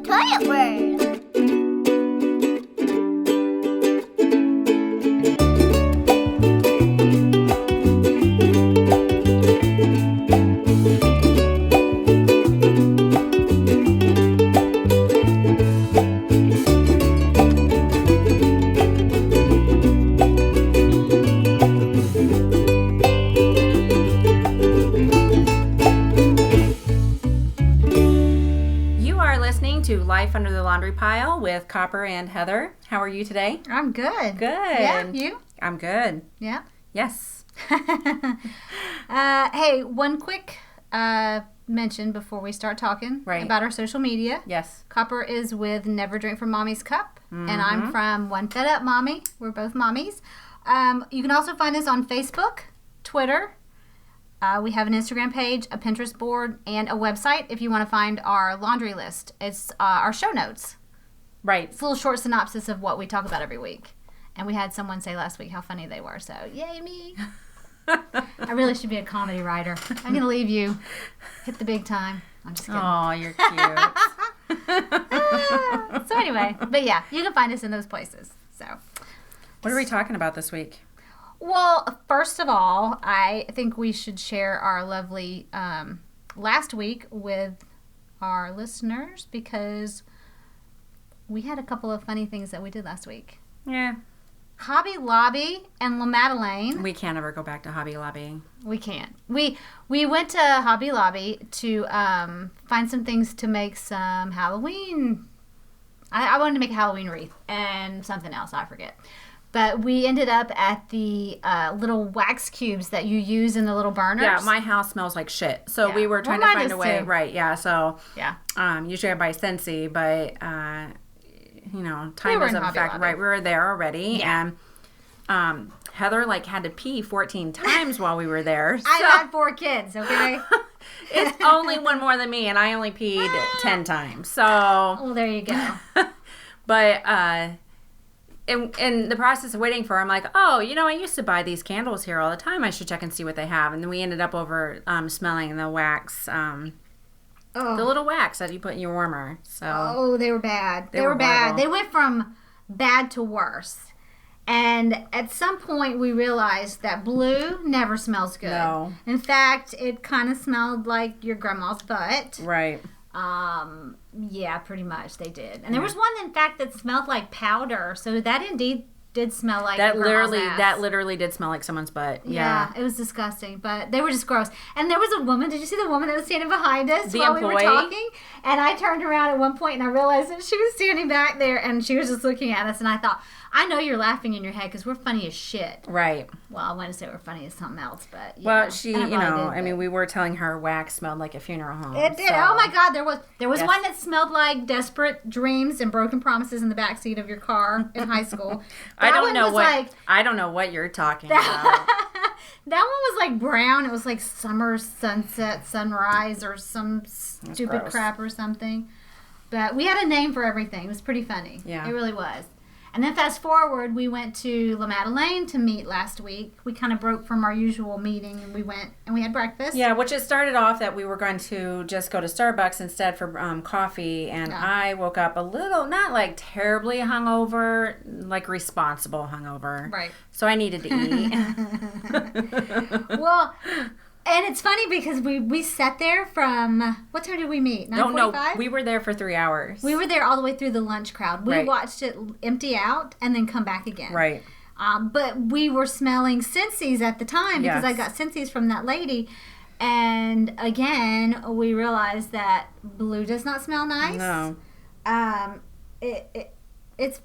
toilet word. Life Under the Laundry Pile with Copper and Heather. How are you today? I'm good. Good. Yeah, you? I'm good. Yeah? Yes. Hey, one quick mention before we start talking about our social media. Yes. Copper is with Never Drink from Mommy's Cup, and I'm from One Fed Up Mommy. We're both mommies. You can also find us on Facebook, Twitter. We have an Instagram page, a Pinterest board, and a website if you want to find our laundry list. It's our show notes. Right. It's a little short synopsis of what we talk about every week. And we had someone say last week how funny they were, so yay me. I really should be a comedy writer. I'm going to leave you. Hit the big time. I'm just kidding. Oh, you're cute. So anyway, but yeah, you can find us in those places. So, what are we talking about this week? Well, first of all, I think we should share our lovely last week with our listeners because we had a couple of funny things that we did last week. Yeah. Hobby Lobby and La Madeleine. We can't ever go back to Hobby Lobby. We can't. We went to Hobby Lobby to find some things to make some Halloween. I wanted to make a Halloween wreath and something else. I forget. But we ended up at the little wax cubes that you use in the little burners. Yeah, my house smells like shit. So we were trying to find a way. Too. Right, yeah. So yeah. Usually I buy Scentsy, but time doesn't affect. Right, we were there already. Yeah. And Heather had to pee 14 times while we were there. So. I had 4 kids, okay? It's only one more than me, and I only peed 10 times. So. Well, there you go. But, in the process of waiting for her, I'm like, oh, I used to buy these candles here all the time. I should check and see what they have. And then we ended up over smelling the wax, the little wax that you put in your warmer. So oh, they were bad. They were bad. Horrible. They went from bad to worse. And at some point, we realized that blue never smells good. No. In fact, it kind of smelled like your grandma's butt. Right. Yeah, pretty much they did. And there was one, in fact, that smelled like powder. So that indeed did smell like that ass. literally did smell like someone's butt. Yeah, it was disgusting, but they were just gross. And there was a woman. Did you see the woman that was standing behind us the while employee? We were talking? And I turned around at one point and I realized that she was standing back there and she was just looking at us. And I thought, I know you're laughing in your head because we're funny as shit. Right. Well, I want to say we're funny as something else, but well, she, we were telling her wax smelled like a funeral home. It did. So. Oh my God, there was one that smelled like desperate dreams and broken promises in the backseat of your car in high school. I don't know what you're talking about. That one was like brown. It was like summer sunset, sunrise, or some stupid crap or something. But we had a name for everything. It was pretty funny. Yeah. It really was. And then fast forward, we went to La Madeleine to meet last week. We kind of broke from our usual meeting and we went and we had breakfast. Yeah, which it started off that we were going to just go to Starbucks instead for coffee. And I woke up a little, not like terribly hungover, like responsible hungover. Right. So I needed to eat. Well, and it's funny because we sat there from, what time did we meet? 9:45? No, we were there for 3 hours. We were there all the way through the lunch crowd. We watched it empty out and then come back again. Right. But we were smelling Scentsies at the time because I got Scentsies from that lady. And again, we realized that blue does not smell nice. No. It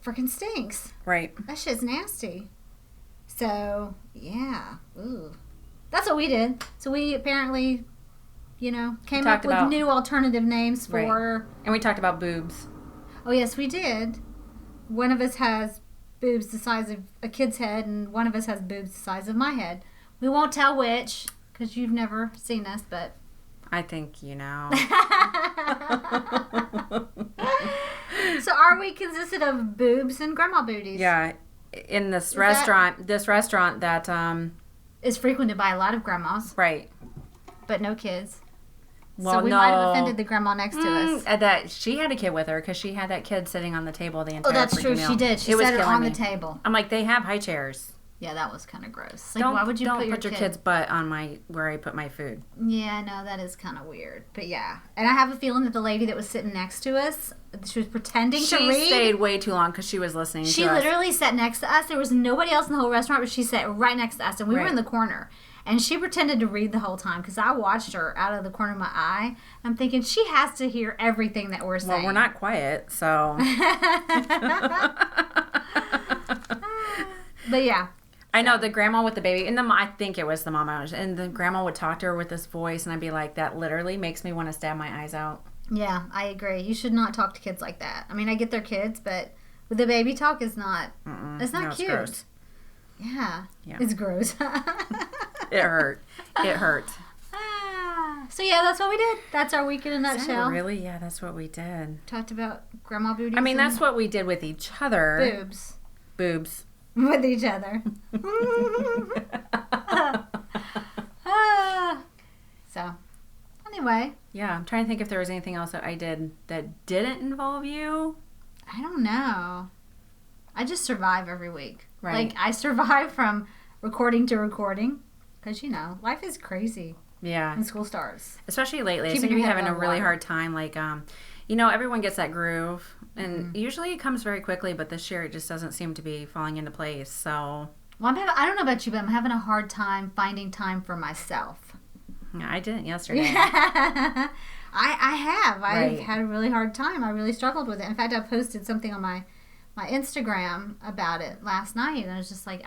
freaking stinks. Right. That shit's nasty. So, yeah. Ooh. That's what we did. So we apparently, came up with new alternative names for... Right. And we talked about boobs. Oh, yes, we did. One of us has boobs the size of a kid's head, and one of us has boobs the size of my head. We won't tell which, because you've never seen us, but... I think you know. So are we consisted of boobs and grandma booties? Yeah. In this restaurant that... is frequented by a lot of grandmas. Right. But no kids. Well, so we might have offended the grandma next to us. That she had a kid with her because she had that kid sitting on the table the entire Oh, that's true. meal. She did. She sat it on the table. I'm like, they have high chairs. Yeah, that was kind of gross. Like, why would you put your kid's butt on where I put my food? Yeah, no, that is kind of weird. But yeah, and I have a feeling that the lady that was sitting next to us, she was pretending to read. She stayed way too long because she was listening to us. She literally sat next to us. There was nobody else in the whole restaurant, but she sat right next to us, and we were in the corner. And she pretended to read the whole time because I watched her out of the corner of my eye. I'm thinking she has to hear everything that we're saying. Well, we're not quiet, so. But yeah. I know the grandma with the baby, and I think it was the mama, and the grandma would talk to her with this voice, and I'd be like, that literally makes me want to stab my eyes out. Yeah, I agree. You should not talk to kids like that. I mean, I get they're kids, but with the baby talk is not. It's not cute. It's gross. Yeah, it's gross. It hurt. It hurt. So yeah, that's what we did. That's our week in a nutshell. Really? Yeah, that's what we did. Talked about grandma booties. I mean, that's what we did with each other. Boobs. With each other. So, anyway. Yeah, I'm trying to think if there was anything else that I did that didn't involve you. I don't know. I just survive every week. Right. Like, I survive from recording to recording. Because, life is crazy. Yeah. When school starts. Especially lately. I seem to be having a really hard time. Like, everyone gets that groove. And usually it comes very quickly, but this year it just doesn't seem to be falling into place. So. Well, I don't know about you, but I'm having a hard time finding time for myself. Yeah, I didn't yesterday. I have. I've had a really hard time. I really struggled with it. In fact, I posted something on my Instagram about it last night, and I was just like,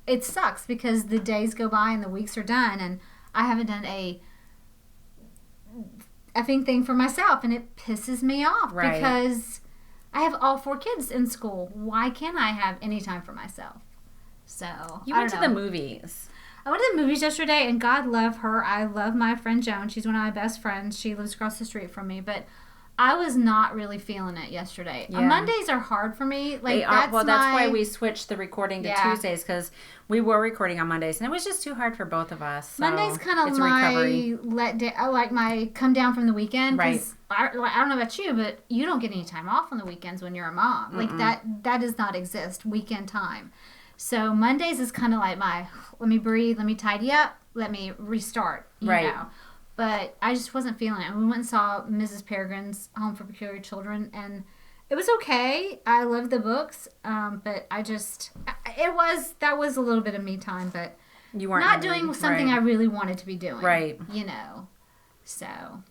it sucks because the days go by and the weeks are done, and I haven't done a effing thing for myself, and it pisses me off because I have all 4 kids in school. Why can't I have any time for myself? So you went to the movies. I went to the movies yesterday, and God love her. I love my friend Joan. She's one of my best friends. She lives across the street from me, but I was not really feeling it yesterday. Yeah. Mondays are hard for me. That's why we switched the recording to Tuesdays, because we were recording on Mondays, and it was just too hard for both of us. So Monday's kind of my come down from the weekend. Right. I don't know about you, but you don't get any time off on the weekends when you're a mom. Like that does not exist, weekend time. So Mondays is kind of like let me breathe, let me tidy up, let me restart, you know. But I just wasn't feeling it. And we went and saw Mrs. Peregrine's Home for Peculiar Children, and it was okay. I love the books, but that was a little bit of me time, but you weren't not doing something I really wanted to be doing. Right. So,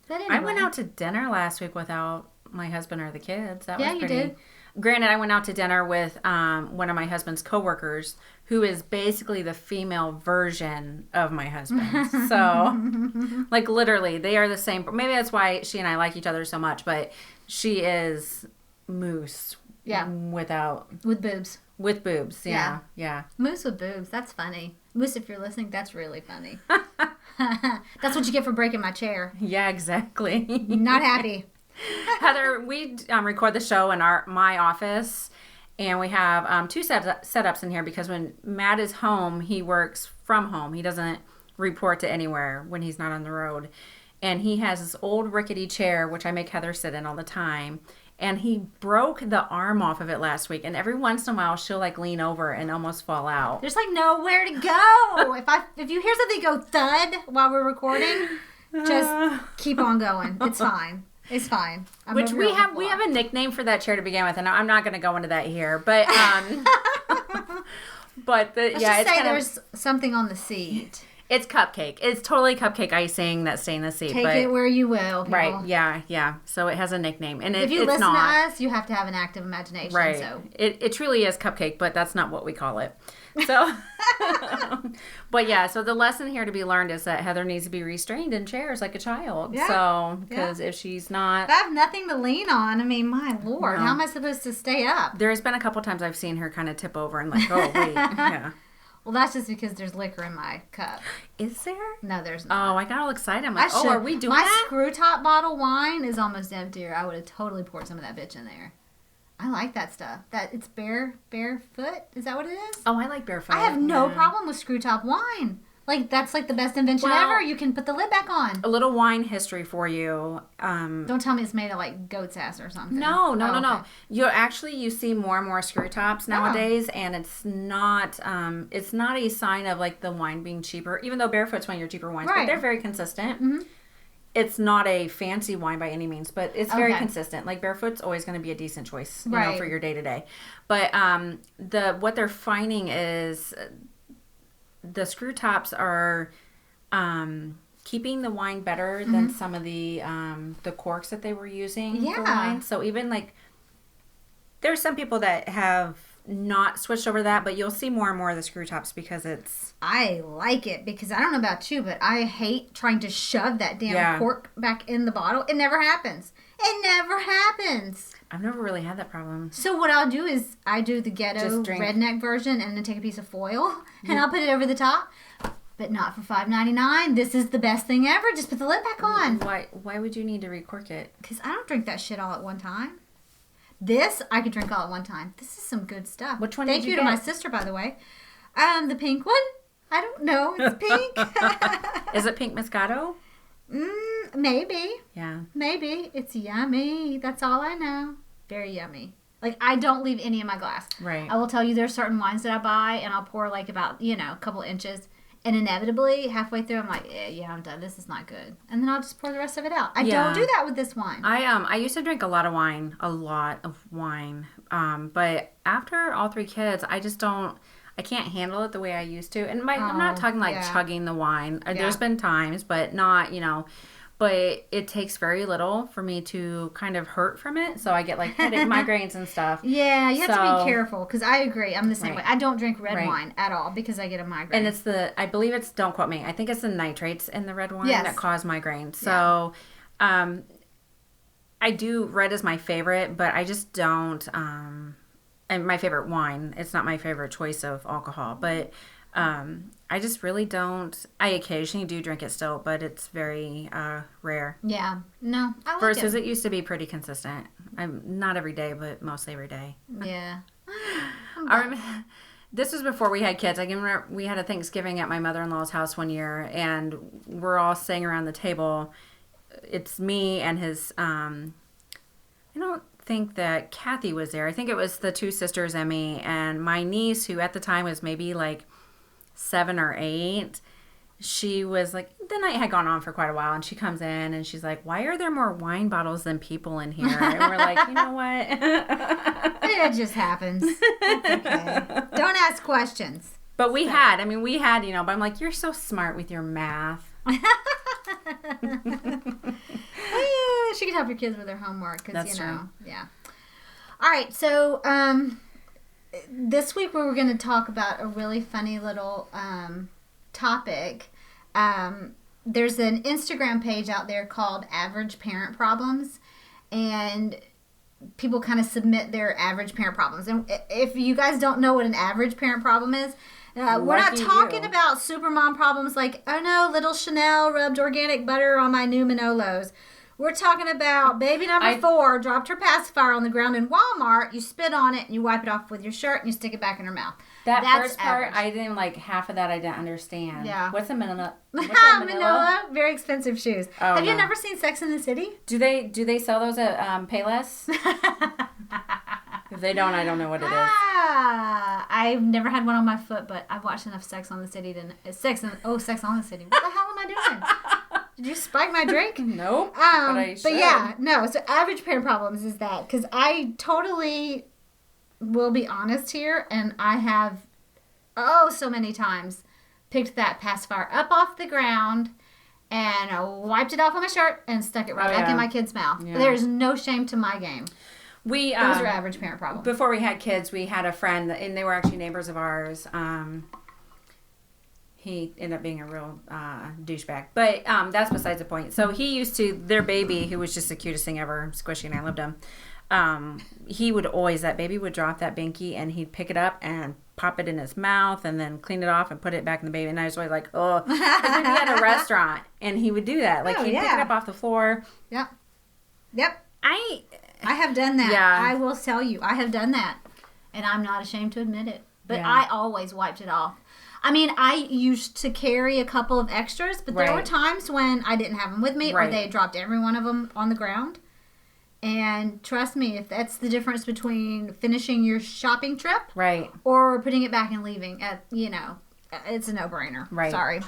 but anyway. I went out to dinner last week without my husband or the kids. That was pretty... you did. Granted, I went out to dinner with one of my husband's coworkers, who is basically the female version of my husband. So, like, literally, they are the same. Maybe that's why she and I like each other so much, but she is Moose. Yeah. With boobs. With boobs, yeah. Moose with boobs. That's funny. Moose, if you're listening, that's really funny. That's what you get for breaking my chair. Yeah, exactly. Not happy. Heather, we record the show in my office, and we have 2 setups in here because when Matt is home, he works from home. He doesn't report to anywhere when he's not on the road. And he has this old rickety chair, which I make Heather sit in all the time. And he broke the arm off of it last week. And every once in a while, she'll lean over and almost fall out. There's nowhere to go. If you hear something go thud while we're recording, just keep on going. It's fine. It's fine. Which we have a nickname for that chair to begin with, and I'm not going to go into that here. But Let's just say there's something on the seat. It's cupcake. It's totally cupcake icing that stained the seat. Take it where you will. People. Right? Yeah. So it has a nickname, and if you it's listen not. to us, you have to have an active imagination. Right. So it truly is cupcake, but that's not what we call it. So, but yeah, so the lesson here to be learned is that Heather needs to be restrained in chairs like a child. Yeah. So, because if she's not... I have nothing to lean on. I mean, my Lord, how am I supposed to stay up? There's been a couple times I've seen her kind of tip over and like, oh, wait. Yeah. Well, that's just because there's liquor in my cup. Is there? No, there's not. Oh, I got all excited. I'm like, are we doing that? My screw top bottle wine is almost empty, or I would have totally poured some of that bitch in there. I like that stuff. It's barefoot. Is that what it is? Oh, I like barefoot. I have no problem with screw top wine. Like, that's like the best invention ever. You can put the lid back on. A little wine history for you. Don't tell me it's made of like goat's ass or something. No. You see more and more screw tops nowadays, and it's not a sign of like the wine being cheaper, even though Barefoot's one of your cheaper wines, but they're very consistent. Mm-hmm. It's not a fancy wine by any means, but it's very consistent. Like Barefoot's always going to be a decent choice, you know, for your day to day. But what they're finding is the screw tops are keeping the wine better than some of the corks that they were using for wine. So even like there's some people that have not switched over to that, but you'll see more and more of the screw tops because I like it because I don't know about you, but I hate trying to shove that damn cork back in the bottle. It never happens. I've never really had that problem. So what I'll do is I do the ghetto redneck version and then take a piece of foil and I'll put it over the top. But not for $5.99. This is the best thing ever. Just put the lid back on. Why would you need to recork it? Because I don't drink that shit all at one time. This I could drink all at one time. This is some good stuff. Which one? Thank you to my sister, by the way. The pink one. I don't know. It's pink. Is it pink Moscato? Maybe. Yeah. Maybe. It's yummy. That's all I know. Very yummy. Like, I don't leave any in my glass. Right. I will tell you there's certain wines that I buy, and I'll pour, like, about, a couple inches. And inevitably, halfway through, I'm like, yeah, I'm done. This is not good. And then I'll just pour the rest of it out. I don't do that with this wine. I used to drink a lot of wine. But after all 3 kids, I just don't... I can't handle it the way I used to. And I'm not talking like chugging the wine. There's been times, but not, But it takes very little for me to kind of hurt from it. So I get like headache, migraines and stuff. Yeah, you have to be careful because I agree. I'm the same way. I don't drink red wine at all because I get a migraine. And I believe it's, don't quote me, I think it's the nitrates in the red wine that cause migraines. So I do, red is my favorite, but I just don't... and my favorite wine. It's not my favorite choice of alcohol, but I just really don't. I occasionally do drink it still, but it's very rare. Yeah, no, I like Versus it used to be pretty consistent. I'm not every day, but mostly every day. Yeah. This was before we had kids. I can remember we had a Thanksgiving at my mother-in-law's house one year, and we're all sitting around the table. It's me and his. I don't think that Kathy was there. I think it was the 2 sisters and me, and my niece, who at the time was maybe like 7 or 8. She was like, the night had gone on for quite a while, and she comes in and she's like, why are there more wine bottles than people in here? And we're like, you know what? It just happens. It's okay. Don't ask questions. But we had, but I'm like, you're so smart with your math. She could help your kids with their homework because true. Yeah. All right, so this week we were going to talk about a really funny little topic. There's an Instagram page out there called Average Parent Problems, and people kind of submit their average parent problems. And if you guys don't know what an average parent problem is, we're not talking about supermom problems like, oh no, little Chanel rubbed organic butter on my new Manolos. We're talking about baby number 4 dropped her pacifier on the ground in Walmart. You spit on it and you wipe it off with your shirt and you stick it back in her mouth. That's first part, average. I didn't like half of that. I didn't understand. Yeah. What's a Manila? Manila, very expensive shoes. Oh, Have you never seen Sex in the City? Do they sell those at Payless? If they don't, I don't know what it is. I've never had one on my foot, but I've watched enough Sex on the City to Sex on the City. What the hell am I doing? Did you spike my drink? Nope. But yeah, no. So average parent problems is that because I totally will be honest here, and I have so many times picked that pacifier up off the ground and wiped it off on my shirt and stuck it right back in my kid's mouth. Yeah. There's no shame to my game. Those are average parent problems. Before we had kids, we had a friend, and they were actually neighbors of ours. He ended up being a real douchebag. But that's besides the point. So he used to, their baby, who was just the cutest thing ever, squishy, and I loved him. He would always, that baby would drop that binky, and he'd pick it up and pop it in his mouth and then clean it off and put it back in the baby. And I was always like, oh. But then we had a restaurant, and he would do that. Like, he'd pick it up off the floor. Yep. I have done that. Yeah. I will tell you, I have done that. And I'm not ashamed to admit it. But I always wiped it off. I mean, I used to carry a couple of extras, but there were times when I didn't have them with me or they had dropped every one of them on the ground. And trust me, if that's the difference between finishing your shopping trip or putting it back and leaving, it's a no-brainer. Right. Sorry.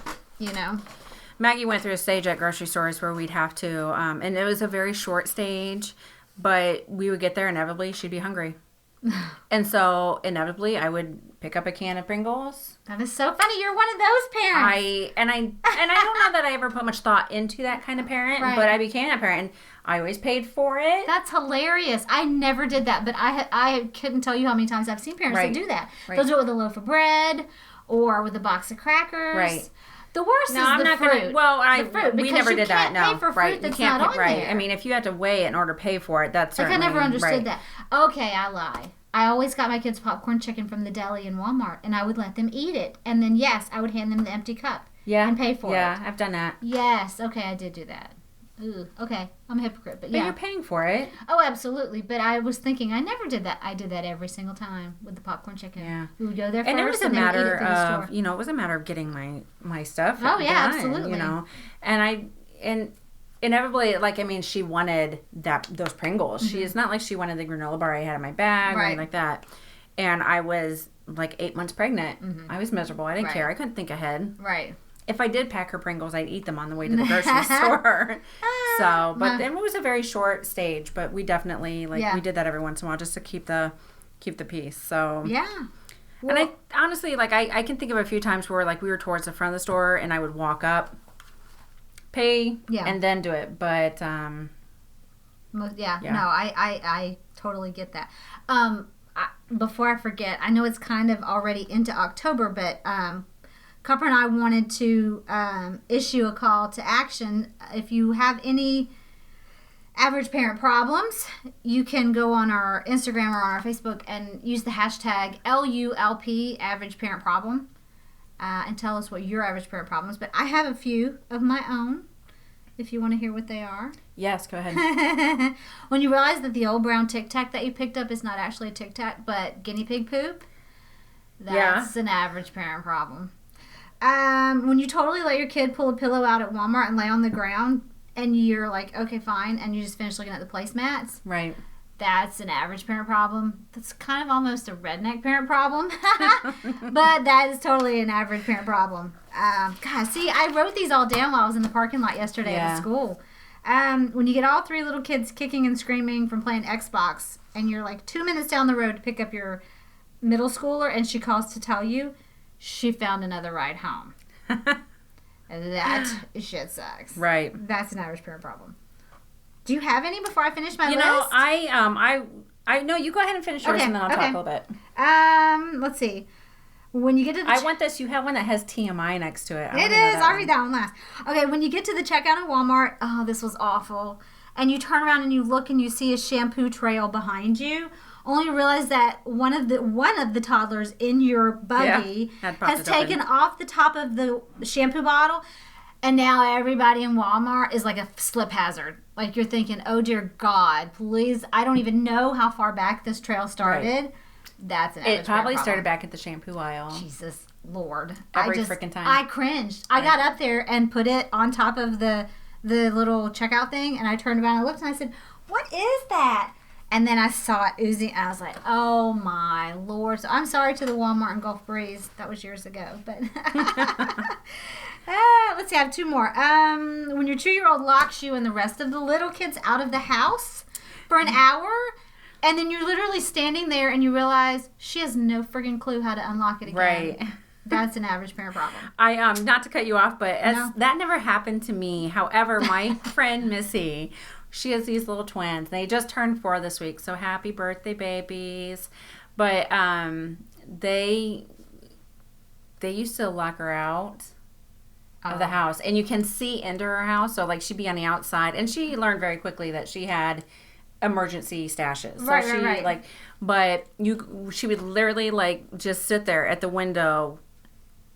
Maggie went through a stage at grocery stores where we'd have to, and it was a very short stage, but we would get there inevitably. She'd be hungry. And so inevitably I would pick up a can of Pringles. That is so funny. You're one of those parents. I don't know that I ever put much thought into that kind of parent, but I became that parent. And I always paid for it. That's hilarious. I never did that, but I couldn't tell you how many times I've seen parents that do that. They'll do it with a loaf of bread or with a box of crackers. Right. The worst is the fruit. The fruit. We never did that. No, pay for fruit that's not on there. I mean, if you had to weigh it in order to pay for it, that's certainly... I never understood that. Okay, I lie. I always got my kids popcorn chicken from the deli in Walmart, and I would let them eat it. And then, yes, I would hand them the empty cup and pay for it. Yeah, I've done that. Yes, okay, I did do that. Ooh, okay, I'm a hypocrite, but you're paying for it. Oh, absolutely. But I was thinking, I never did that. I did that every single time with the popcorn chicken. Yeah. We would go there first, and it was a matter of, it was a matter of getting my stuff. Oh, yeah, absolutely. And inevitably, she wanted those Pringles. Mm-hmm. It's not like she wanted the granola bar I had in my bag or anything like that. And I was 8 months pregnant. Mm-hmm. I was miserable. I didn't care. I couldn't think ahead. Right. If I did pack her Pringles, I'd eat them on the way to the grocery store. But then it was a very short stage. But we definitely we did that every once in a while just to keep the peace. So yeah. Well, and I honestly I can think of a few times where we were towards the front of the store and I would walk up, pay, and then do it. But no, I totally get that. Before I forget, I know it's kind of already into October, but Copper and I wanted to issue a call to action. If you have any average parent problems, you can go on our Instagram or on our Facebook and use the hashtag LULP, average parent problem, and tell us what your average parent problem is. But I have a few of my own, if you want to hear what they are. Yes, go ahead. When you realize that the old brown Tic Tac that you picked up is not actually a Tic Tac, but guinea pig poop, that's an average parent problem. When you totally let your kid pull a pillow out at Walmart and lay on the ground and you're like, okay, fine, and you just finish looking at the placemats. Right. That's an average parent problem. That's kind of almost a redneck parent problem. But that is totally an average parent problem. God, see, I wrote these all down while I was in the parking lot yesterday at school. When you get all three little kids kicking and screaming from playing Xbox and you're 2 minutes down the road to pick up your middle schooler and she calls to tell you she found another ride home. That shit sucks. Right. That's an average parent problem. Do you have any before I finish my list? I know you go ahead and finish yours and then I'll talk a little bit. Let's see. When you get to the I want this. You have one that has TMI next to it. It is. I'll read that one last. Okay, when you get to the checkout at Walmart, oh, this was awful. And you turn around and you look and you see a shampoo trail behind you. Only to realize that one of the toddlers in your buggy has taken off the top of the shampoo bottle, and now everybody in Walmart is like a slip hazard. You're thinking, oh dear God, please! I don't even know how far back this trail started. Right. That's an average It probably started back at the shampoo aisle. Jesus Lord, every freaking time. I cringed. I got up there and put it on top of the little checkout thing, and I turned around and looked, and I said, "What is that?" And then I saw it oozing. I was like, oh, my Lord. So I'm sorry to the Walmart and Gulf Breeze. That was years ago. But let's see. I have two more. When your 2-year-old locks you and the rest of the little kids out of the house for an hour, and then you're literally standing there and you realize she has no friggin' clue how to unlock it again. Right. That's an average parent problem. Not to cut you off, but that never happened to me. However, my friend Missy... She has these little twins. They just turned 4 this week, so happy birthday, babies. But they used to lock her out of the house. And you can see into her house, so she'd be on the outside. And she learned very quickly that she had emergency stashes. So right. But she would literally just sit there at the window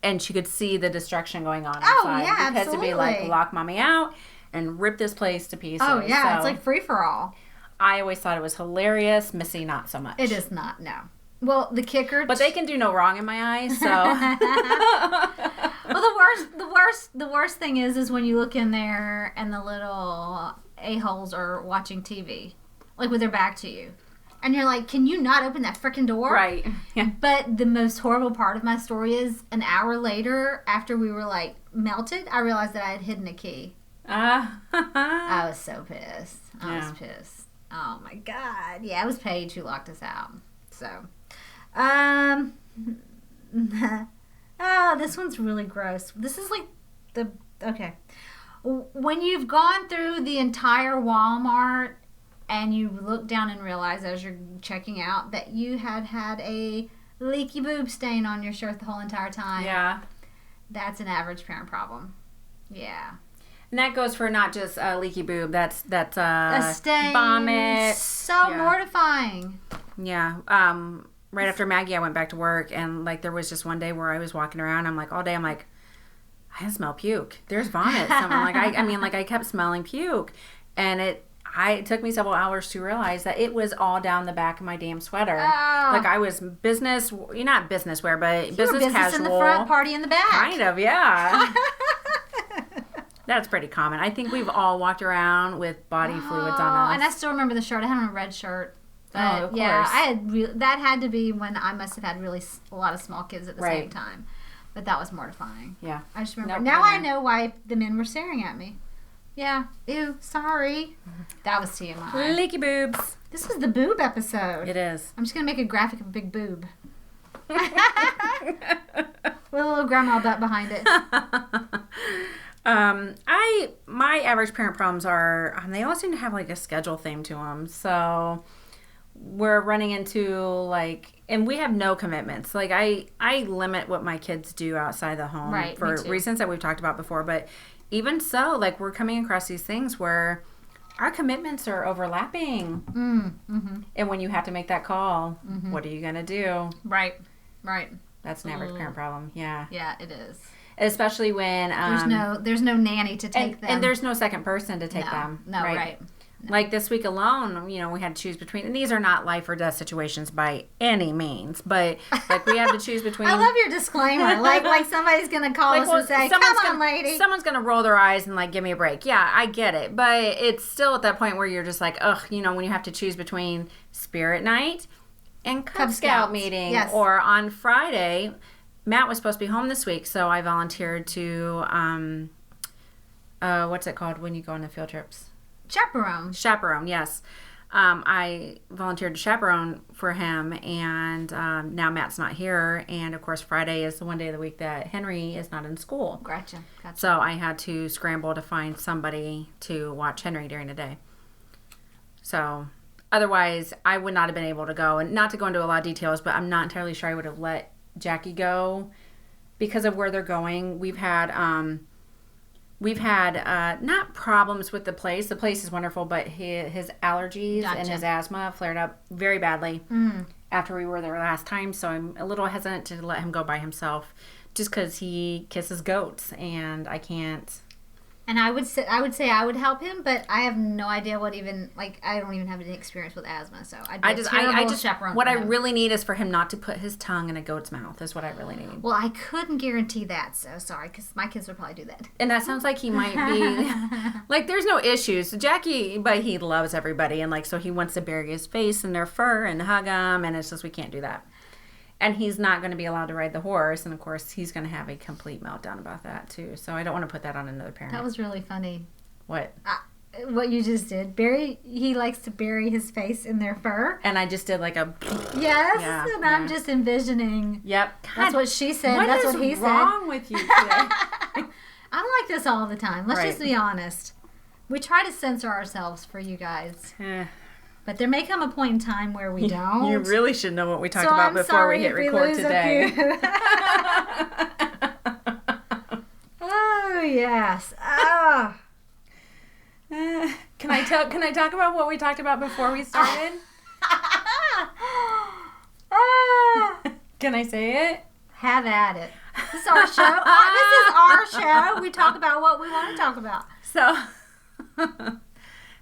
and she could see the destruction going on inside. Oh, yeah, because absolutely. It'd be lock mommy out. And rip this place to pieces. Oh, yeah. So, it's free for all. I always thought it was hilarious. Missy, not so much. It is not, no. Well, the kicker. But they can do no wrong in my eyes, so. Well, the worst thing is when you look in there and the little a-holes are watching TV, like with their back to you. And you're like, can you not open that freaking door? Right. Yeah. But the most horrible part of my story is an hour later, after we were like melted, I realized that I had hidden a key. I was so pissed. I was pissed. Oh my God. Yeah, it was Paige who locked us out. So, oh, this one's really gross. This is like okay. When you've gone through the entire Walmart and you look down and realize as you're checking out that you had a leaky boob stain on your shirt the whole entire time. Yeah. That's an average parent problem. Yeah. And that goes for not just leaky boob. That's a stain. Vomit. So mortifying. Yeah. Right after Maggie, I went back to work, and like there was just one day where I was walking around. I'm like all day. I'm like, I smell puke. There's vomit. I kept smelling puke, and it took me several hours to realize that it was all down the back of my damn sweater. Oh. Like I was not business wear, but business casual. In the front, party in the back. Kind of, yeah. That's pretty common. I think we've all walked around with body fluids on us. And I still remember the shirt. I had on a red shirt. But, of course. Yeah, that had to be when I must have had really a lot of small kids at the same time. But that was mortifying. Yeah. I just remember. Now I know why the men were staring at me. Yeah. Ew, sorry. That was TMI. Leaky boobs. This was the boob episode. It is. I'm just going to make a graphic of a big boob. With a little grandma butt behind it. My average parent problems are, they all seem to have like a schedule theme to them. So we're running into like, and we have no commitments. Like I limit what my kids do outside the home for reasons that we've talked about before. But even so, like we're coming across these things where our commitments are overlapping. Mm-hmm. And when you have to make that call, what are you going to do? Right. That's an average parent problem. Yeah. Yeah, it is. Especially when there's no nanny to take them, and there's no second person to take them. No, right. No. Like this week alone, we had to choose between, and these are not life or death situations by any means, but like we have to choose between. I love your disclaimer. like somebody's gonna call us and say, "Come on, lady." Someone's gonna roll their eyes and like give me a break. Yeah, I get it, but it's still at that point where you're just like, ugh, when you have to choose between Spirit Night and Cub Scout meeting, or on Friday. Matt was supposed to be home this week, so I volunteered to, what's it called when you go on the field trips? Chaperone, yes. I volunteered to chaperone for him, and now Matt's not here, and of course Friday is the one day of the week that Henry is not in school. Gotcha. So I had to scramble to find somebody to watch Henry during the day. So otherwise, I would not have been able to go, and not to go into a lot of details, but I'm not entirely sure I would have let Jackie go because of where they're going. We've had not problems with the place. The place is wonderful, but his allergies and his asthma flared up very badly after we were there last time. So I'm a little hesitant to let him go by himself, just because he kisses goats and I can't. And I would say I would help him, but I have no idea what even, like, I don't even have any experience with asthma, so I just chaperone. What I really need is for him not to put his tongue in a goat's mouth. Is what I really need. Well, I couldn't guarantee that, so sorry, because my kids would probably do that. And that sounds like he might be like, there's no issues. Jackie, but he loves everybody, and like, so he wants to bury his face in their fur and hug them, and it's just we can't do that. And he's not going to be allowed to ride the horse. And, of course, he's going to have a complete meltdown about that, too. So I don't want to put that on another parent. That was really funny. What? What you just did. He likes to bury his face in their fur. And I just did like a... Yes, yeah, and I'm just envisioning. Yep. God, that's what she said. That's what he said. What is wrong with you today? I'm like this all the time. Let's just be honest. We try to censor ourselves for you guys. But there may come a point in time where we don't. You really should know what we talked about before we hit record today. Oh, yes. Oh. Can I talk about what we talked about before we started? Can I say it? Have at it. This is our show. This is our show. We talk about what we want to talk about. So...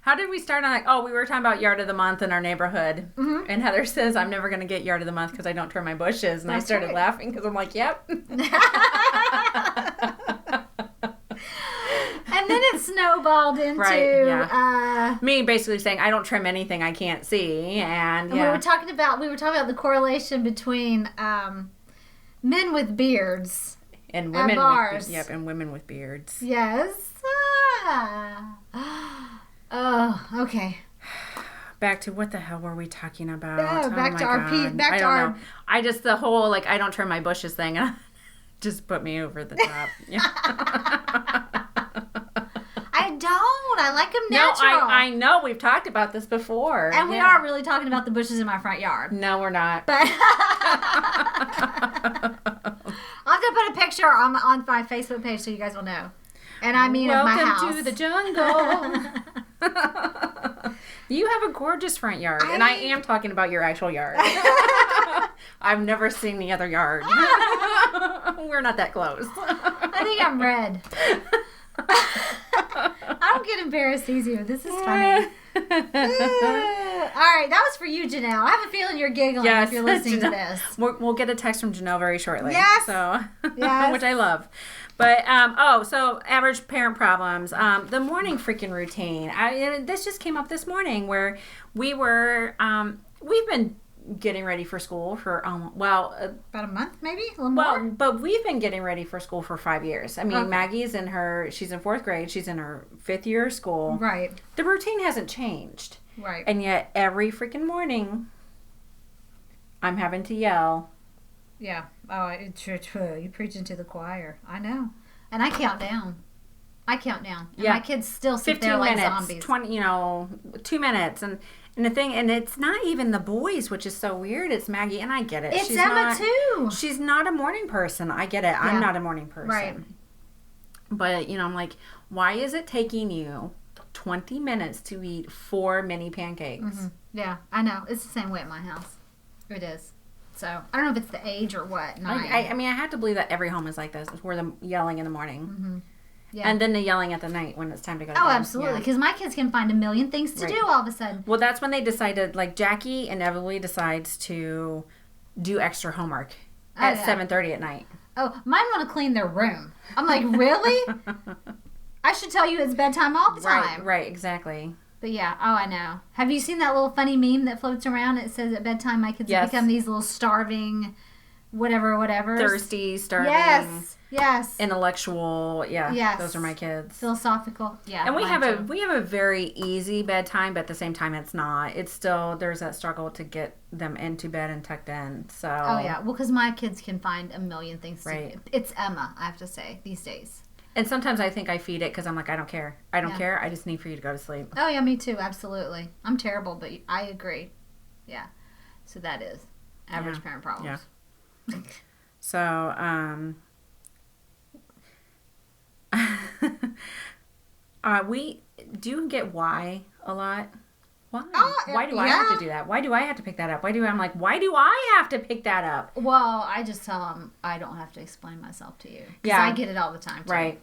How did we start on like, oh, we were talking about yard of the month in our neighborhood. Mm-hmm. And Heather says, I'm never going to get yard of the month because I don't trim my bushes. And I started laughing because I'm like, yep. And then it snowballed into me basically saying I don't trim anything I can't see. And we were talking about the correlation between men with beards and women bars. And women with beards. Yes. Oh, okay. Back to what the hell were we talking about? Oh, back to our I don't know. I just the whole like I don't trim my bushes thing just put me over the top. Yeah. I don't. I like them natural. No, I know. We've talked about this before. And we are really talking about the bushes in my front yard. No, we're not. But I'll have to put a picture on my Facebook page so you guys will know. And I mean of my house. Welcome to the jungle. You have a gorgeous front yard. And I am talking about your actual yard. I've never seen the other yard. We're not that close. I think I'm red. I don't get embarrassed easy, but this is funny. All right, that was for you, Janelle. I have a feeling you're giggling if you're listening to this. We'll get a text from Janelle very shortly. Yes. So, yes. Which I love. But, so average parent problems. The morning freaking routine. This just came up this morning where we've been getting ready for school for, about a month, maybe? A little more? But we've been getting ready for school for 5 years. I mean, Maggie's she's in 4th grade. She's in her 5th year of school. Right. The routine hasn't changed. Right. And yet every freaking morning, I'm having to yell. Yeah. Oh, true. You're preaching to the choir. I know. And I count down. And my kids still sit there like zombies. 20, 2 minutes. And the thing, and it's not even the boys, which is so weird. It's Maggie, and I get it. It's Emma, too. She's not a morning person. I get it. Yeah. I'm not a morning person. Right. But, I'm like, why is it taking you 20 minutes to eat 4 mini pancakes? Mm-hmm. Yeah, I know. It's the same way at my house. It is. So, I don't know if it's the age or what. I mean, I have to believe that every home is like this. It's where the yelling in the morning. Mm-hmm. Yeah. And then the yelling at the night when it's time to go to bed. Oh, absolutely. Because my kids can find a million things to do all of a sudden. Well, that's when they decided, like, Jackie inevitably decides to do extra homework at 7:30 at night. Oh, mine want to clean their room. I'm like, really? I should tell you it's bedtime all the time. Right, exactly. But yeah, I know. Have you seen that little funny meme that floats around? It says at bedtime my kids have become these little starving, whatever. Thirsty, starving. Yes. Intellectual, Yes. Those are my kids. Philosophical, yeah. And we have a very easy bedtime, but at the same time it's not. It's still, there's that struggle to get them into bed and tucked in, so. Oh yeah, well because my kids can find a million things to do. It's Emma, I have to say, these days. And sometimes I think I feed it because I'm like, I don't care. I don't care. I just need for you to go to sleep. Oh, yeah, me too. Absolutely. I'm terrible, but I agree. Yeah. So that is average parent problems. Yeah. So, we do get why a lot. Why? Why do I have to do that? Why do I have to pick that up? I'm like, why do I have to pick that up? Well, I just tell them I don't have to explain myself to you. Because I get it all the time, too. Right.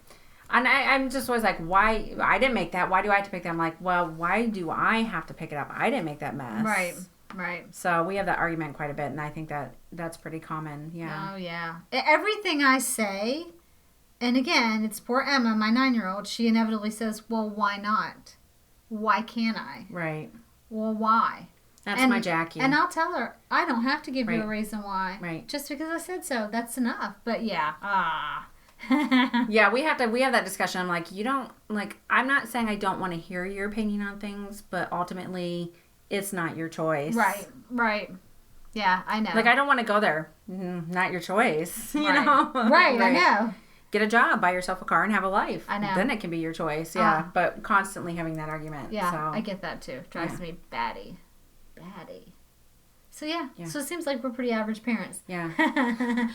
And I'm just always like, why? I didn't make that. Why do I have to pick that? I'm like, well, why do I have to pick it up? I didn't make that mess. Right. So we have that argument quite a bit, and I think that's pretty common. Yeah. Oh, yeah. Everything I say, and again, it's poor Emma, my 9-year-old, she inevitably says, well, why not? Why can't I? Right. Well, why? That's my Jackie. And I'll tell her, I don't have to give you a reason why. Right. Just because I said so, that's enough. But yeah, yeah, we have that discussion. I'm like, I'm not saying I don't want to hear your opinion on things, but ultimately, it's not your choice. Right. Yeah, I know. Like, I don't want to go there. Not your choice. You know? Right, I know. Get a job, buy yourself a car, and have a life. I know. Then it can be your choice, yeah. But constantly having that argument. Yeah, so. I get that too. Drives me batty. So yeah, so it seems like we're pretty average parents. Yeah.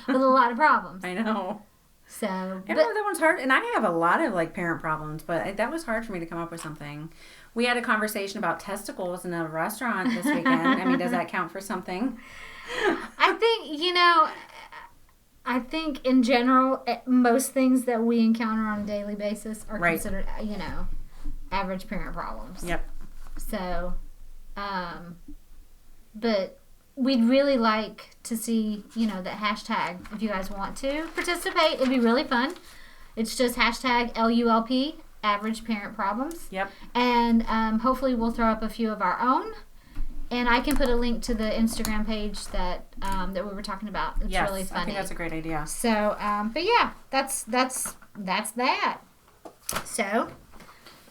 With a lot of problems. I know. So. I know that one's hard, and I have a lot of parent problems, but that was hard for me to come up with something. We had a conversation about testicles in a restaurant this weekend. I mean, does that count for something? I think in general, most things that we encounter on a daily basis are considered, average parent problems. Yep. So, but we'd really like to see, that hashtag. If you guys want to participate, it'd be really fun. It's just hashtag LULP, Average Parent Problems. Yep. And hopefully we'll throw up a few of our own. And I can put a link to the Instagram page that we were talking about. It's really funny. I think that's a great idea. So, but yeah, that's that. So,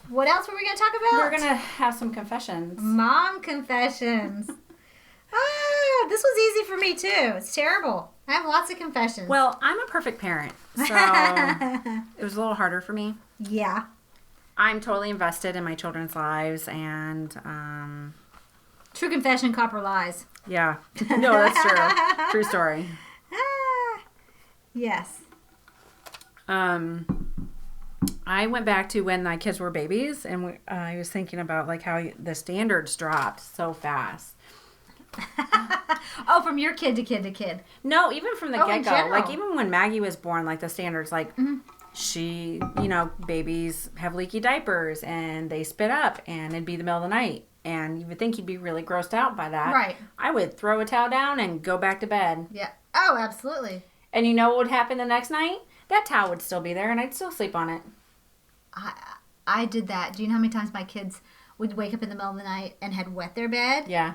what else were we going to talk about? We're going to have some confessions. Mom confessions. This was easy for me too. It's terrible. I have lots of confessions. Well, I'm a perfect parent, so it was a little harder for me. Yeah. I'm totally invested in my children's lives, and true confession, copper lies. Yeah. No, that's true. True story. Yes. I went back to when my kids were babies, and I was thinking about like how the standards dropped so fast. Oh, from your kid to kid to kid. No, even from the get-go. Like even when Maggie was born, like the standards, like she, babies have leaky diapers and they spit up and it'd be the middle of the night. And you would think you'd be really grossed out by that. Right. I would throw a towel down and go back to bed. Yeah. Oh, absolutely. And you know what would happen the next night? That towel would still be there and I'd still sleep on it. I did that. Do you know how many times my kids would wake up in the middle of the night and had wet their bed? Yeah.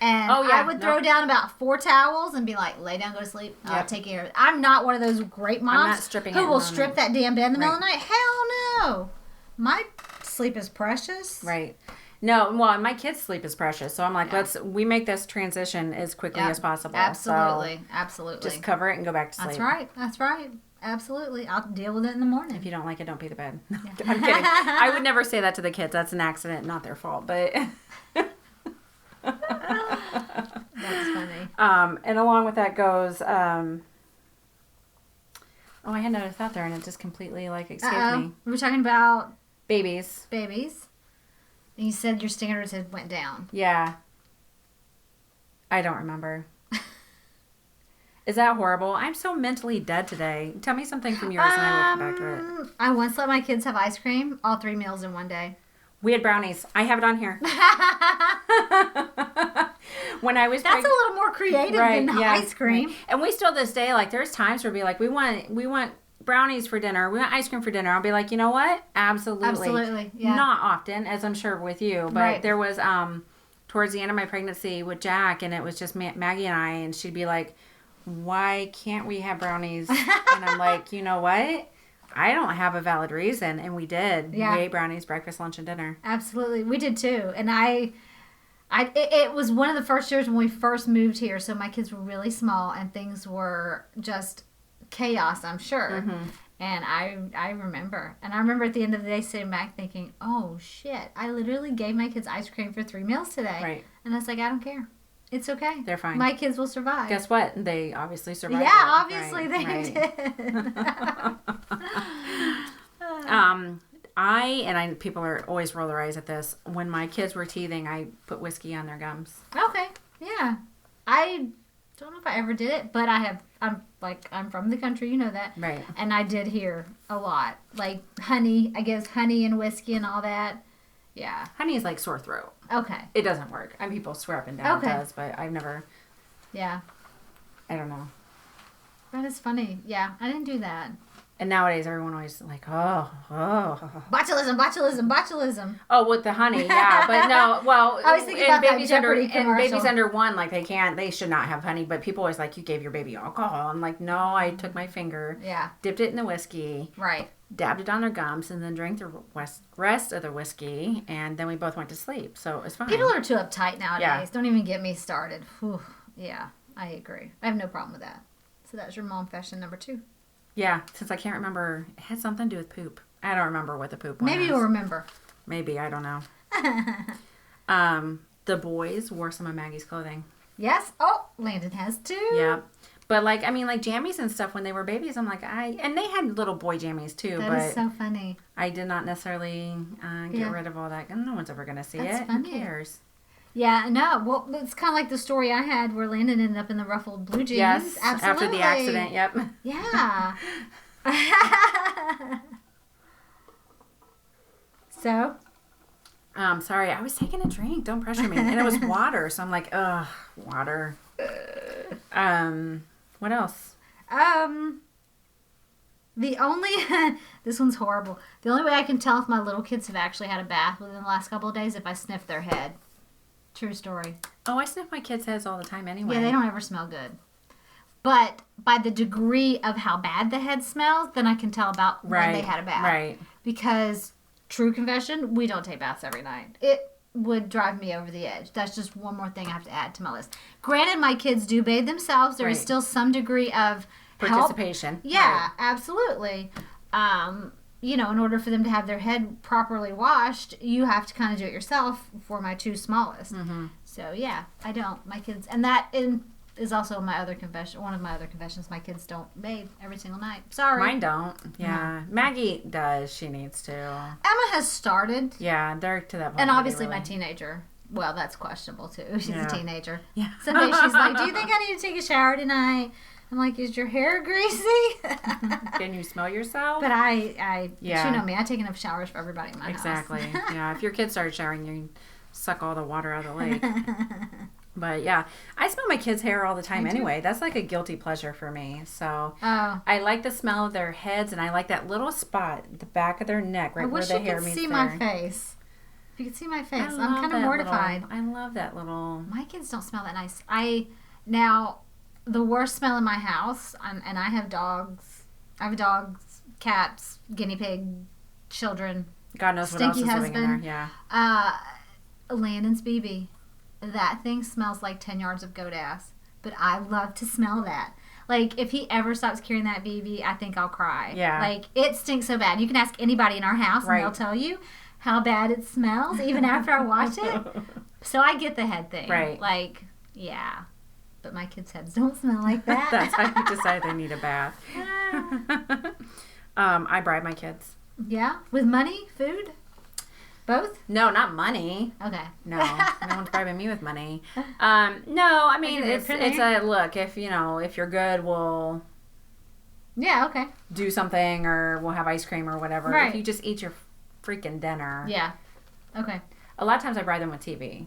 And I would throw down about 4 towels and be like, lay down, go to sleep. I'll take care of it. I'm not one of those great moms who will strip that damn bed in the middle of the night. Hell no. My sleep is precious. Right. No, well, my kids' sleep is precious. So I'm like, we make this transition as quickly as possible. Absolutely. So absolutely. just cover it and go back to sleep. That's right. Absolutely. I'll deal with it in the morning. If you don't like it, don't pee the bed. Yeah. I'm kidding. I would never say that to the kids. That's an accident, not their fault. But that's funny. And along with that goes, I had noticed that there and it just completely escaped me. We were talking about babies. And you said your standards had went down. Yeah. I don't remember. Is that horrible? I'm so mentally dead today. Tell me something from yours and I will come back to it. I once let my kids have ice cream, all 3 meals in one day. We had brownies. I have it on here. When I was That's a little more creative than ice cream. Right. And we still this day, there's times where we want brownies for dinner. We want ice cream for dinner. I'll be like, you know what? Absolutely. Yeah. Not often, as I'm sure with you. But there was towards the end of my pregnancy with Jack, and it was just Maggie and I, and she'd be like, why can't we have brownies? And I'm like, you know what? I don't have a valid reason. And we did. Yeah. We ate brownies, breakfast, lunch, and dinner. Absolutely. We did too. And it was one of the first years when we first moved here. So my kids were really small and things were just chaos, I'm sure. Mm-hmm. And I remember. And I remember at the end of the day sitting back thinking, oh shit, I literally gave my kids ice cream for 3 meals today. Right. And I was like, I don't care. It's okay. They're fine. My kids will survive. Guess what? They obviously survived. Yeah, obviously they did. People are always roll their eyes at this. When my kids were teething, I put whiskey on their gums. Okay. Yeah. I don't know if I ever did it, but I'm from the country, you know that. Right. And I did hear a lot. Like honey, I guess honey and whiskey and all that. Yeah. Honey is like sore throat. Okay. It doesn't work. People swear up and down it does, but I've never. Yeah. I don't know. That is funny. Yeah, I didn't do that. And nowadays, everyone always like, oh. Botulism. Oh, with the honey, yeah, but no. Well, I was thinking about that Jeopardy commercial. And babies under 1, they should not have honey. But people always like, you gave your baby alcohol. I'm like, no, I took my finger, dipped it in the whiskey, right, dabbed it on their gums, and then drank the rest of the whiskey, and then we both went to sleep. So it was fine. People are too uptight nowadays. Yeah. Don't even get me started. Whew. Yeah, I agree. I have no problem with that. So that's your mom fashion number 2. Yeah, since I can't remember, it had something to do with poop. I don't remember what the poop was. Maybe you'll remember. Maybe, I don't know. The boys wore some of Maggie's clothing. Yes. Oh, Landon has too. Yeah. But jammies and stuff when they were babies, I'm like, and they had little boy jammies too. That is so funny. I did not necessarily get rid of all that. No one's ever going to see it. Funny. Who cares? Yeah, no. Well, it's kind of like the story I had where Landon ended up in the ruffled blue jeans. Yes, absolutely. After the accident, yep. Yeah. So? Sorry, I was taking a drink. Don't pressure me. And it was water, so I'm like, ugh, water. What else? The only this one's horrible. The only way I can tell if my little kids have actually had a bath within the last couple of days if I sniff their head. True story. Oh, I sniff my kids' heads all the time anyway. Yeah, they don't ever smell good. But by the degree of how bad the head smells, then I can tell about when they had a bath. Right. Because, true confession, we don't take baths every night. It would drive me over the edge. That's just one more thing I have to add to my list. Granted, my kids do bathe themselves. There is still some degree of participation. Help. Yeah, absolutely. In order for them to have their head properly washed, you have to kind of do it yourself for my two smallest. Mm-hmm. So, yeah, I don't. My kids, and that is also my other confession. One of my other confessions. My kids don't bathe every single night. Sorry. Mine don't. Yeah. No. Maggie does. She needs to. Emma has started. Yeah, they're to that point. And obviously my teenager. Well, that's questionable, too. She's a teenager. Yeah. Someday she's like, do you think I need to take a shower tonight? I'm like, is your hair greasy? Can you smell yourself? But you know me, I take enough showers for everybody in my house. Exactly. Yeah, if your kids start showering, you suck all the water out of the lake. But yeah, I smell my kids' hair all the time anyway. That's like a guilty pleasure for me. So I like the smell of their heads, and I like that little spot at the back of their neck, right where the hair meets there. I wish you could see my face. If you could see my face, I'm kind of mortified. I love that little... My kids don't smell that nice. Now, the worst smell in my house, and I have dogs. I have dogs, cats, guinea pig, children. God knows what else is living in there. Yeah. Landon's BB. That thing smells like 10 yards of goat ass. But I love to smell that. Like, if he ever stops carrying that BB, I think I'll cry. Yeah. Like, it stinks so bad. You can ask anybody in our house, and they'll tell you how bad it smells, even after I wash it. So I get the head thing. Right. Like, yeah. But my kids' heads don't smell like that. That's how you decide they need a bath. I bribe my kids. Yeah? With money? Food? Both? No, not money. Okay. No, no one's bribing me with money. No, I mean it's a look. If you're good, we'll do something, or we'll have ice cream or whatever. Right. If you just eat your freaking dinner. Yeah. Okay. A lot of times I bribe them with TV,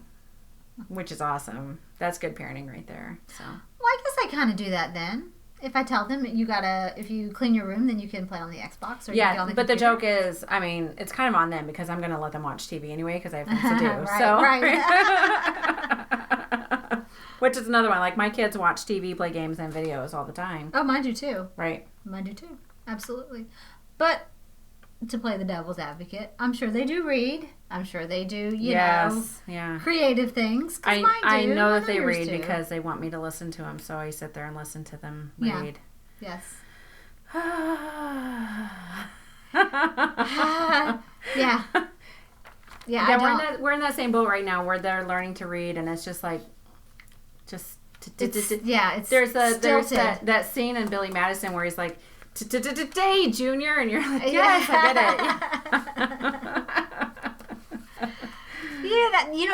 which is awesome. That's good parenting right there. So. Well, I guess I kind of do that then. If I tell them if you clean your room, then you can play on the Xbox. Or you can get on the but computer. the joke is, I mean, it's kind of on them because I'm going to let them watch TV anyway because I have things to do. Right. Which is another one. Like, my kids watch TV, play games, and videos all the time. Oh, mine do too. Right. Mine do too. Absolutely. But to play the devil's advocate, I'm sure they do read. I'm sure they do, creative things. I know that they read because they want me to listen to them, so I sit there and listen to them read. Yes. Yeah. Yeah, we're in that same boat right now where they're learning to read, and it's just like, it's there's that scene in Billy Madison where he's like, today, Junior, and you're like, yes, I get it. Yeah,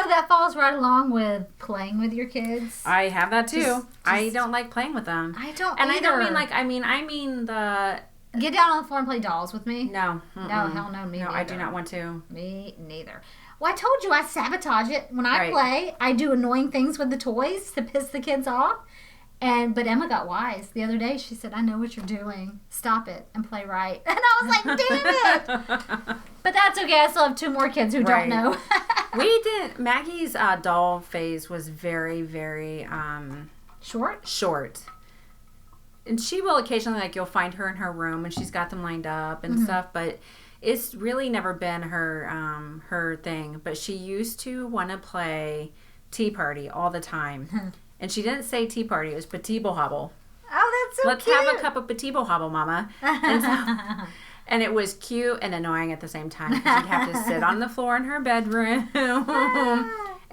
that falls right along with playing with your kids. I have that too. I don't like playing with them. I don't and either. I mean the... Get down on the floor and play dolls with me? No. No, hell no, me neither. I do not want to. Me neither. Well, I told you I sabotage it. When I play, I do annoying things with the toys to piss the kids off. But Emma got wise. The other day, she said, I know what you're doing. Stop it and play right. And I was like, damn it. But that's okay. I still have 2 more kids who don't know. Maggie's doll phase was very, very... Short. And she will occasionally, you'll find her in her room and she's got them lined up and stuff, but it's really never been her thing. But she used to want to play Tea Party all the time. And she didn't say tea party. It was Petit Hobble. Oh, that's so Let's cute. have a cup of Petit Hobble, Mama. And it was cute and annoying at the same time. She'd have to sit on the floor in her bedroom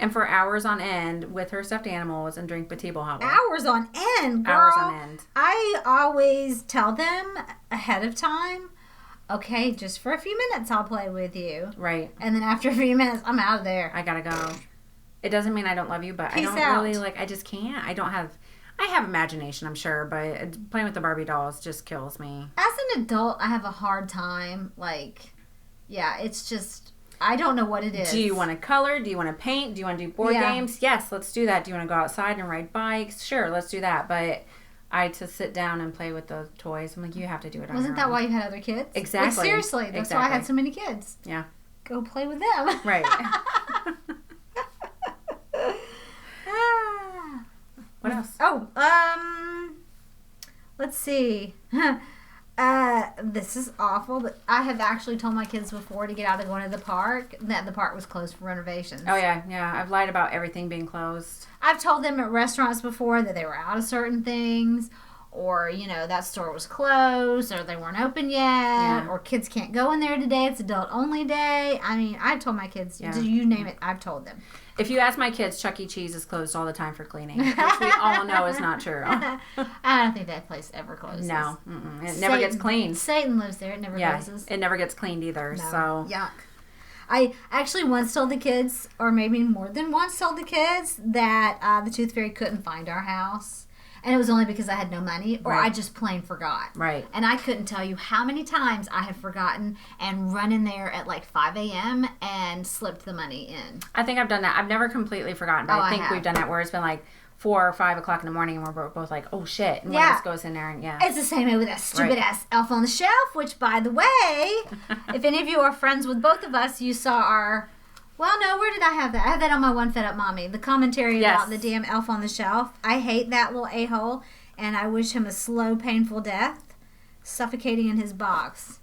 and for hours on end with her stuffed animals and drink Petit Hobble. Hours on end, girl. Hours on end. I always tell them ahead of time, okay, just for a few minutes I'll play with you. Right. And then after a few minutes, I'm out of there. I gotta go. It doesn't mean I don't love you, but Peace I don't out. really, I just can't. I have imagination, I'm sure, but playing with the Barbie dolls just kills me. As an adult, I have a hard time, it's just... I don't know what it is. Do you want to color? Do you want to paint? Do you want to do board games? Yes, let's do that. Do you want to go outside and ride bikes? Sure, let's do that. But to sit down and play with the toys, I'm like, you have to do it on your own. Wasn't that why you had other kids? Exactly. Like, seriously, that's why I had so many kids. Yeah. Go play with them. Right. What else? Oh, let's see. This is awful, but I have actually told my kids before to get out of going to the park that the park was closed for renovations. Oh, yeah. I've lied about everything being closed. I've told them at restaurants before that they were out of certain things, or, that store was closed, or they weren't open yet, or kids can't go in there today, it's adult only day. I mean, I told my kids, you name it, I've told them. If you ask my kids, Chuck E. Cheese is closed all the time for cleaning, which we all know is not true. I don't think that place ever closes. No. It never gets cleaned. Satan lives there. It never closes. It never gets cleaned either. No. So Yuck. I actually once told the kids, or maybe more than once told the kids, that the Tooth Fairy couldn't find our house. And it was only because I had no money, or I just plain forgot. Right. And I couldn't tell you how many times I have forgotten and run in there at like 5 a.m. and slipped the money in. I think I've done that. I've never completely forgotten, but I think we've done that where it's been like 4 or 5 o'clock in the morning and we're both like, oh shit. And one of us goes in there and It's the same way with that stupid ass Elf on the Shelf, which, by the way, if any of you are friends with both of us, you saw our... Well, no, where did I have that? I have that on my One Fed Up Mommy. The commentary about the damn Elf on the Shelf. I hate that little a-hole, and I wish him a slow, painful death, suffocating in his box.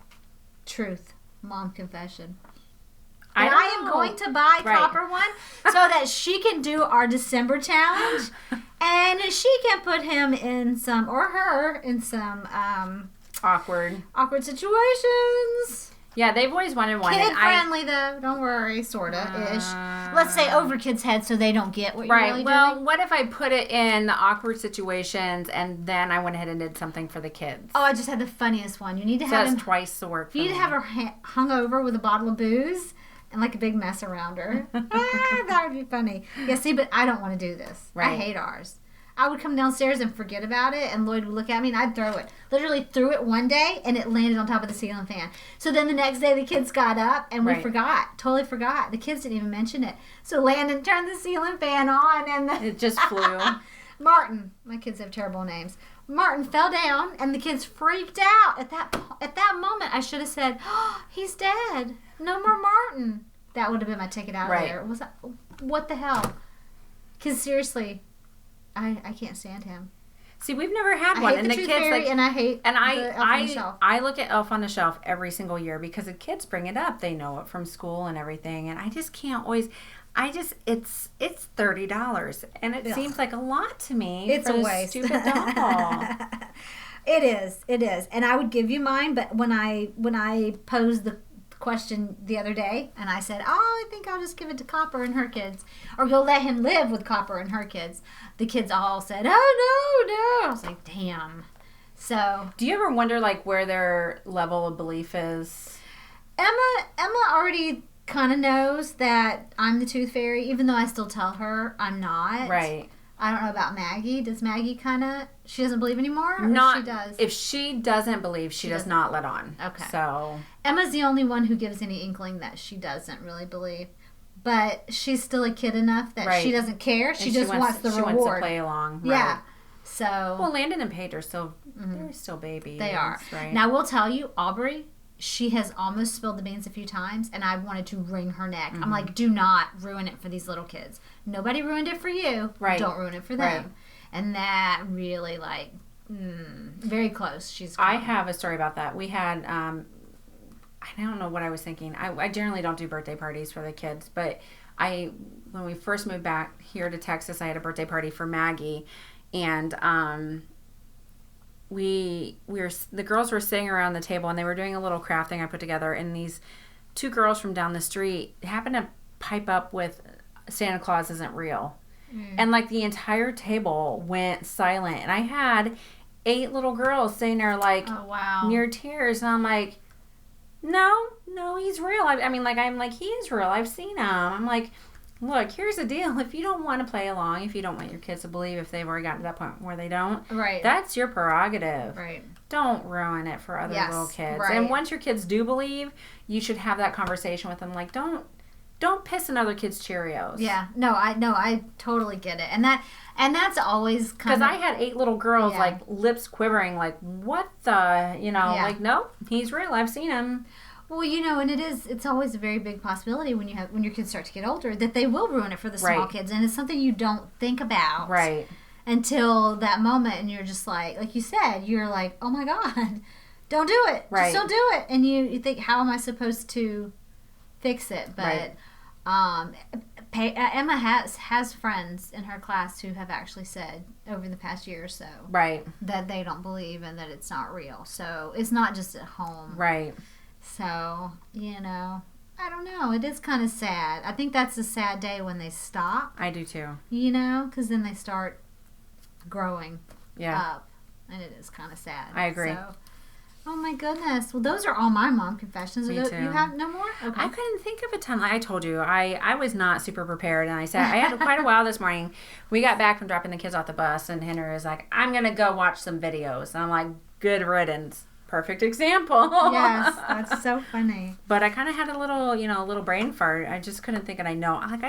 Truth. Mom confession. But I am going to buy Copper one so that she can do our December challenge, and she can put him in some, or her, in some awkward situations. Yeah, they've always wanted one. Kid-friendly, though. Don't worry, sorta-ish. Let's say over kids' heads so they don't get what you're really doing. What if I put it in the awkward situations and then I went ahead and did something for the kids? Oh, I just had the funniest one. You need to have that's twice the work for You need to have her hung over with a bottle of booze and like a big mess around her. That would be funny. Yeah, see, but I don't want to do this. Right. I hate ours. I would come downstairs and forget about it, and Lloyd would look at me, and I'd throw it. Literally threw it one day, and it landed on top of the ceiling fan. So then the next day, the kids got up, and we forgot. Totally forgot. The kids didn't even mention it. So Landon turned the ceiling fan on, and it just flew. Martin. My kids have terrible names. Martin fell down, and the kids freaked out. At that moment, I should have said, oh, he's dead. No more Martin. That would have been my ticket out of there. What the hell? Because seriously... I can't stand him. See, we've never had one, and the kids Fairy, and I hate the Elf on the Shelf. I look at Elf on the Shelf every single year because the kids bring it up. They know it from school and everything, and I just can't always. It's $30, and it seems like a lot to me. It's a waste. Stupid doll. It is, and I would give you mine, but when I posed the question the other day, and I said, I think I'll just give it to Copper and her kids, or go let him live with Copper and her kids. The kids all said, oh, no. I was like, damn. So, do you ever wonder, like, where their level of belief is? Emma already kind of knows that I'm the Tooth Fairy, even though I still tell her I'm not. Right. I don't know about Maggie. Does Maggie she doesn't believe anymore? Or not, she does? If she doesn't believe, she does not let on. Okay. So Emma's the only one who gives any inkling that she doesn't really believe. But she's still a kid enough that she doesn't care. She just wants the reward. She wants to play along. Right. Yeah. So. Well, Landon and Paige are still, they're still babies. They are. Right? Now, we'll tell you, Aubrey, she has almost spilled the beans a few times, and I wanted to wring her neck. I'm like, do not ruin it for these little kids. Nobody ruined it for you. Right. Don't ruin it for them. Right. And that really, very close. I have a story about that. We had, I don't know what I was thinking. I generally don't do birthday parties for the kids, but when we first moved back here to Texas, I had a birthday party for Maggie, and the girls were sitting around the table, and they were doing a little craft thing I put together, and these 2 girls from down the street happened to pipe up with Santa Claus isn't real. And the entire table went silent, and I had 8 little girls sitting there near tears, and I'm like, no, he's real. I'm like, he is real. I've seen him. I'm like, Look, here's the deal. If you don't want to play along, if you don't want your kids to believe if they've already gotten to that point where they don't, Right. that's your prerogative. Right. Don't ruin it for other little kids. Right. And once your kids do believe, you should have that conversation with them. Like, don't piss another kid's Cheerios. Yeah. No, I totally get it. And that's always kind of... Because I had 8 little girls, Yeah. like, lips quivering, like, what the, like, nope, he's real. I've seen him. Well, and it's always a very big possibility when your kids start to get older that they will ruin it for the small Right. kids. And it's something you don't think about. Right. Until that moment, and you're just like you said, you're like, oh my God, don't do it. Right. Just don't do it. And you think, how am I supposed to fix it? But Emma has friends in her class who have actually said over the past year or so Right. that they don't believe and that it's not real. So it's not just at home. Right. So, I don't know. It is kind of sad. I think that's a sad day when they stop, I do too. because then they start growing Yeah. up, and it is kind of sad. I agree. So, oh my goodness. Well, those are all my mom confessions. Me too. You have no more? Okay. I couldn't think of a ton. Like I told you, I was not super prepared, and I said I had quite a while this morning. We got back from dropping the kids off the bus, and Henry was like, "I'm gonna go watch some videos." And I'm like, "Good riddance." Perfect example. Yes, that's so funny. But I kind of had a little brain fart. I just couldn't think, and I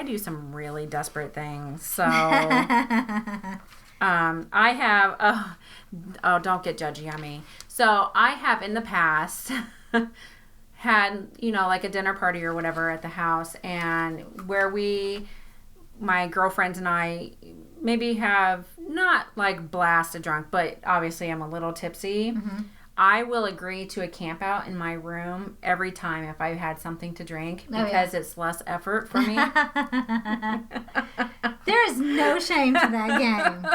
do some really desperate things. So I have, don't get judgy on me. So I have in the past had, like a dinner party or whatever at the house, and where my girlfriends and I maybe have not like blasted drunk, but obviously I'm a little tipsy. Mm-hmm. I will agree to a camp out in my room every time if I've had something to drink because it's less effort for me. There is no shame to that game.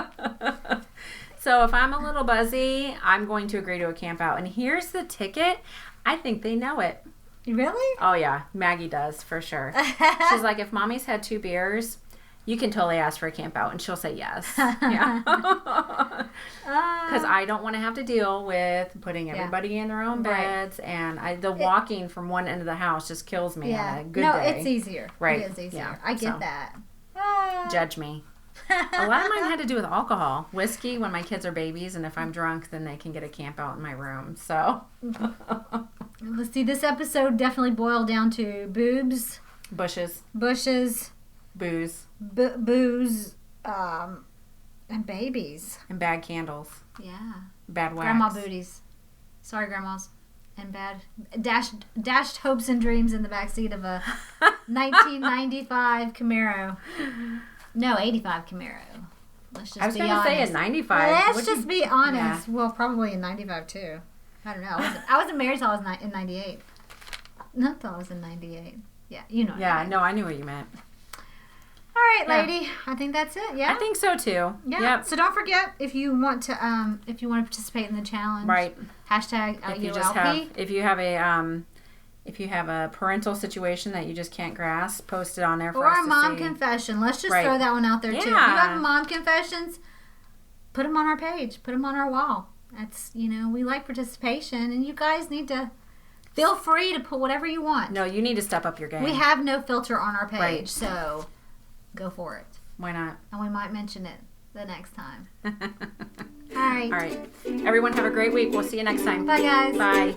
So if I'm a little buzzy, I'm going to agree to a camp out. And here's the ticket. I think they know it. Really? Oh, yeah. Maggie does, for sure. She's like, if mommy's had 2 beers, you can totally ask for a camp out, and she'll say yes. Yeah. Because I don't want to have to deal with putting everybody in their own beds, and the walking from one end of the house just kills me on a good day. No, it's easier. Right. It is easier. Yeah. I get that. Judge me. A lot of mine had to do with alcohol. Whiskey when my kids are babies, and if I'm drunk, then they can get a camp out in my room. So. Let's see. This episode definitely boiled down to boobs. Bushes. Booze. Booze. And babies. And bad candles. Yeah. Bad wax. Grandma booties. Sorry, grandmas. And bad dashed hopes and dreams in the backseat of a 1995 Camaro. No, 85 Camaro. Let's just be honest. I was going to say a 95. Let's just be honest. Yeah. Well, probably a 95 too. I don't know. I wasn't married till I was in 98. Not till I was in 98. Yeah, you know. Yeah, no, I knew what you meant. All right, lady. I think that's it. Yeah. I think so too. Yeah. Yep. So don't forget if you want to participate in the challenge. Right. Hashtag if you have a parental situation that you just can't grasp, post it on there for or us a to mom see. confession. Let's just throw that one out there too. If you have mom confessions, put them on our page. Put them on our wall. That's we like participation, and you guys need to feel free to put whatever you want. No, you need to step up your game. We have no filter on our page, so go for it. Why not? And we might mention it the next time. All right. All right. Everyone have a great week. We'll see you next time. Bye, guys. Bye.